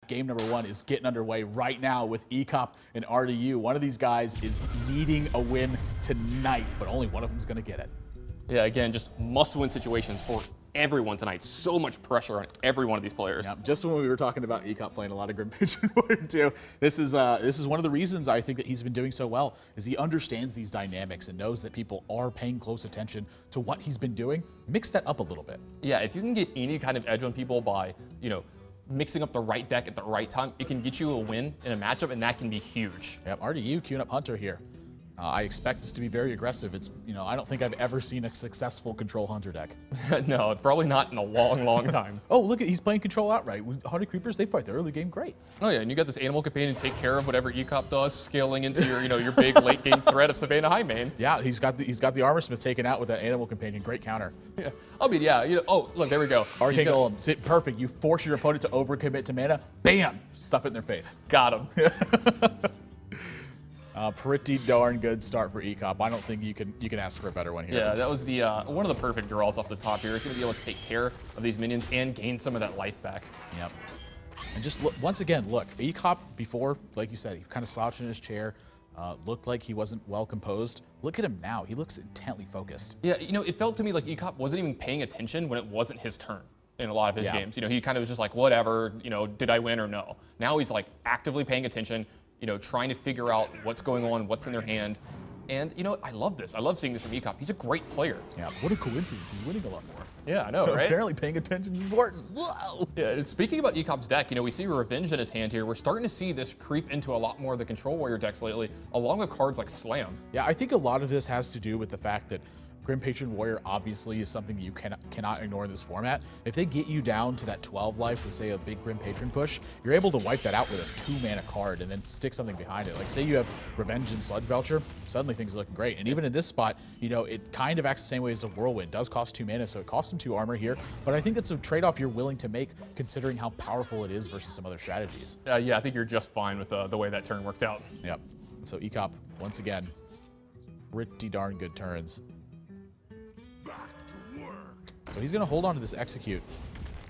Game number 1 is getting underway right now with HPL and Rdu. One of these guys is needing a win tonight, but only one of them is going to get it. Yeah, again, just must-win situations for everyone tonight. So much pressure on every one of these players. Yeah, just when we were talking about HPL playing a lot of Grim Patron Warrior 2, this is one of the reasons I think that he's been doing so well, is he understands these dynamics and knows that people are paying close attention to what he's been doing. Mix that up a little bit. Yeah, if you can get any kind of edge on people by, mixing up the right deck at the right time, it can get you a win in a matchup, and that can be huge. Yep, Rdu queuing up Hunter here. I expect this to be very aggressive. It's, I don't think I've ever seen a successful control Hunter deck. No, probably not in a long, long time. Oh, look at, he's playing control outright. With Hunter Creepers, they fight the early game great. Oh yeah, and you got this animal companion to take care of whatever HPL does, scaling into your, your big late game threat of Savannah High main. Yeah, he's got the Armor Smith taken out with that animal companion. Great counter. Yeah, I mean, yeah, oh, look, there we go. Arcane Golem, sit perfect. You force your opponent to overcommit to mana. Bam! Stuff it in their face. Got him. Pretty darn good start for HPL. I don't think you can ask for a better one here. Yeah, that was the one of the perfect draws off the top here. He's going to be able to take care of these minions and gain some of that life back. Yep. And just look, once again, look, HPL before, like you said, he kind of slouched in his chair, looked like he wasn't well composed. Look at him now. He looks intently focused. Yeah, it felt to me like HPL wasn't even paying attention when it wasn't his turn in a lot of his games. He kind of was just like, whatever, did I win or no? Now he's like actively paying attention, trying to figure out what's going on, what's in their hand. And, I love this. I love seeing this from HPL. He's a great player. Yeah, what a coincidence. He's winning a lot more. Yeah, I know, right? Apparently paying attention is important. Whoa! Yeah, speaking about HPL's deck, we see Revenge in his hand here. We're starting to see this creep into a lot more of the Control Warrior decks lately, along with cards like Slam. Yeah, I think a lot of this has to do with the fact that Grim Patron Warrior obviously is something that you cannot ignore in this format. If they get you down to that 12 life with, say, a big Grim Patron push, you're able to wipe that out with a 2-mana card and then stick something behind it. Like, say you have Revenge and Sludge Belcher, suddenly things are looking great. And even in this spot, it kind of acts the same way as a Whirlwind. It does cost 2 mana, so it costs him 2 armor here. But I think that's a trade-off you're willing to make, considering how powerful it is versus some other strategies. Yeah, I think you're just fine with the way that turn worked out. Yep. So HPL, once again, pretty darn good turns. So he's going to hold on to this execute.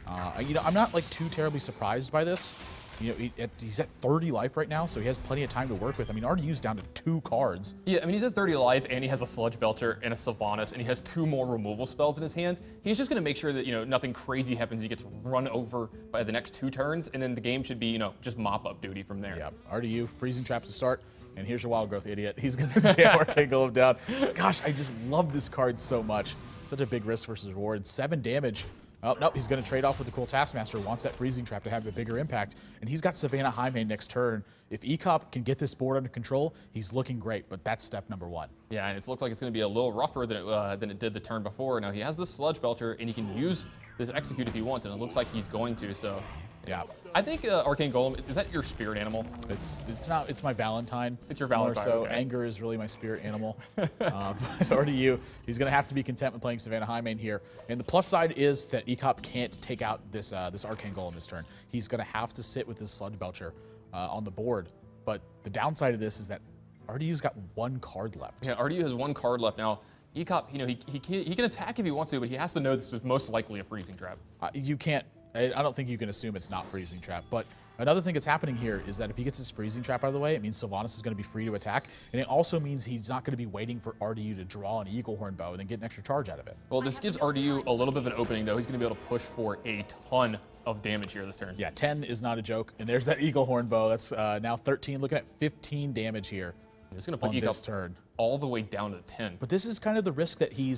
I'm not like too terribly surprised by this. He's at 30 life right now, so he has plenty of time to work with. I mean, Rdu's down to 2 cards. Yeah, I mean, he's at 30 life, and he has a Sludge Belcher and a Sylvanas, and he has 2 more removal spells in his hand. He's just going to make sure that, nothing crazy happens. He gets run over by the next 2 turns, and then the game should be, just mop-up duty from there. Yeah, Rdu, Freezing Traps to start. And here's your Wild Growth idiot. He's going to jam Arcane Golem down. Gosh, I just love this card so much. Such a big risk versus reward. 7 damage. Oh, no, he's going to trade off with the Cool Taskmaster. Wants that Freezing Trap to have a bigger impact. And he's got Savannah High main next turn. If HPL can get this board under control, he's looking great. But that's step number 1. Yeah, and it's looked like it's going to be a little rougher than it did the turn before. Now, he has this Sludge Belcher, and he can use this Execute if he wants, and it looks like he's going to, so... Yeah. I think Arcane Golem, is that your spirit animal? It's not, it's my Valentine. It's your Valentine, So okay. Anger is really my spirit animal. But Rdu, he's going to have to be content with playing Savannah High main here. And the plus side is that HPL can't take out this Arcane Golem this turn. He's going to have to sit with this Sludge Belcher on the board. But the downside of this is that Rdu's got 1 card left. Yeah, Rdu has 1 card left. Now, HPL, he can attack if he wants to, but he has to know this is most likely a Freezing Trap. You can't. I don't think you can assume it's not Freezing Trap. But another thing that's happening here is that if he gets his Freezing Trap out of the way, it means Sylvanas is going to be free to attack. And it also means he's not going to be waiting for Rdu to draw an Eagle Horn Bow and then get an extra charge out of it. Well, this gives Rdu a little bit of an opening, though. He's going to be able to push for a ton of damage here this turn. Yeah, 10 is not a joke. And there's that Eagle Horn Bow. That's now 13, looking at 15 damage here. It's going to put HPL turn all the way down to 10. But this is kind of the risk that he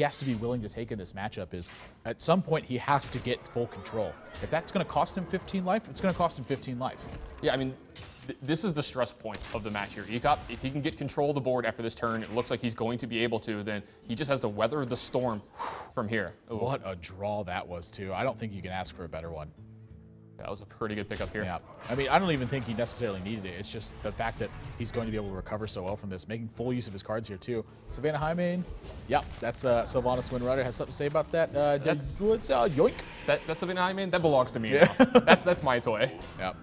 has to be willing to take in this matchup, is at some point he has to get full control. If that's going to cost him 15 life, it's going to cost him 15 life. Yeah, I mean, this is the stress point of the match here. HPL, if he can get control of the board after this turn, it looks like he's going to be able to, then he just has to weather the storm from here. Ooh. What a draw that was, too. I don't think you can ask for a better one. That was a pretty good pickup here. Yeah, I mean, I don't even think he necessarily needed it. It's just the fact that he's going to be able to recover so well from this, making full use of his cards here, too. Savannah High main, yep, that's Sylvanas Windrider. Has something to say about that? That's yoink. That's Savannah High main? That belongs to me now. That's my toy. Yep.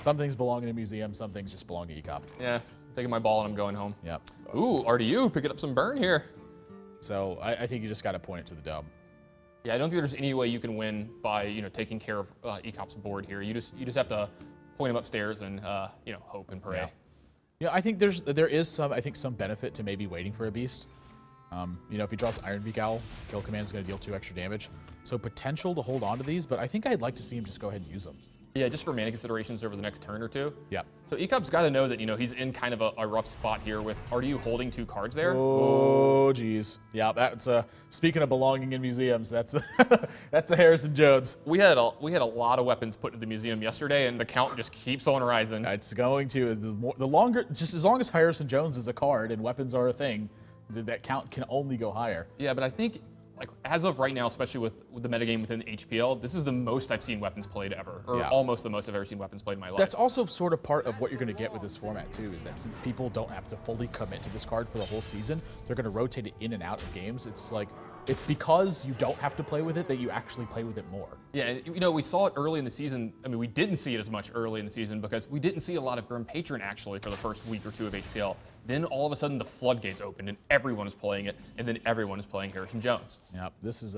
Some things belong in a museum, some things just belong to HPL. Yeah, taking my ball and I'm going home. Yep. Ooh, Rdu picking up some burn here. So I think you just got to point it to the dome. Yeah, I don't think there's any way you can win by taking care of HPL's board here. You just have to point him upstairs and hope and pray. Yeah, I think there is some benefit to maybe waiting for a beast. If he draws Iron Beak Owl, kill command is going to deal 2 extra damage. So potential to hold on to these, but I think I'd like to see him just go ahead and use them. Yeah, just for mana considerations over the next turn or two. Yeah. So HPL's got to know that he's in kind of a rough spot here with RDU holding 2 cards there. Oh, geez. Yeah, that's speaking of belonging in museums, that's that's a Harrison Jones. We had a lot of weapons put into the museum yesterday, and the count just keeps on rising. It's going to just as long as Harrison Jones is a card and weapons are a thing, that count can only go higher. Yeah, but I think, like, as of right now, especially with the metagame within HPL, this is the most I've seen weapons played ever, or almost the most I've ever seen weapons played in my life. That's also sort of part of what you're going to get with this format too, is that since people don't have to fully commit to this card for the whole season, they're going to rotate it in and out of games. It's because you don't have to play with it that you actually play with it more. Yeah, we saw it early in the season. I mean, we didn't see it as much early in the season because we didn't see a lot of Grim Patron actually for the first week or 2 of HPL. Then all of a sudden the floodgates opened and everyone is playing it, and then everyone is playing Harrison Jones. Yep, this is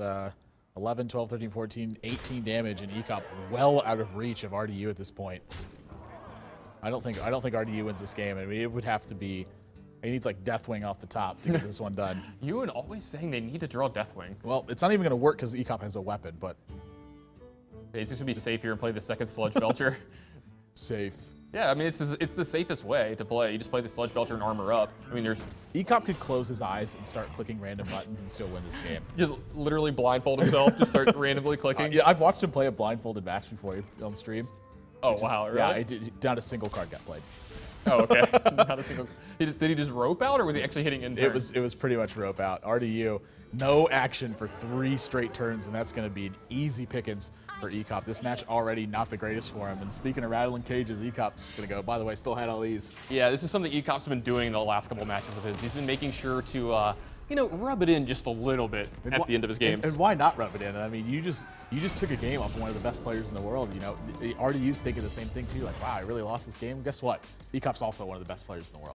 11, 12, 13, 14, 18 damage, and HPL well out of reach of RDU at this point. I don't think RDU wins this game. I mean, it would have to be. He needs like Deathwing off the top to get this one done. Ewan always saying they need to draw Deathwing. Well, it's not even going to work because HPL has a weapon, but... Yeah, he's just going to be safe here and play the second Sludge Belcher. Safe. Yeah, I mean, it's the safest way to play. You just play the Sludge Belcher and armor up. I mean, there's... HPL could close his eyes and start clicking random buttons and still win this game. Just literally blindfold himself, just start randomly clicking. Yeah, I've watched him play a blindfolded match before on stream. Oh, wow, really? Yeah, not a single card got played. Oh, okay. Not a single. Did he just rope out, or was he actually hitting in turn? It was pretty much rope out. RDU, no action for 3 straight turns, and that's going to be an easy pickings for HPL. This match already not the greatest for him. And speaking of rattling cages, HPL's going to go. By the way, still had all these. Yeah, this is something HPL's been doing in the last couple matches of his. He's been making sure to rub it in just a little bit at the end of his games. And why not rub it in? I mean, you just took a game off of one of the best players in the world. RDU's thinking the same thing too. Like, wow, I really lost this game. Guess what? HPL's also one of the best players in the world.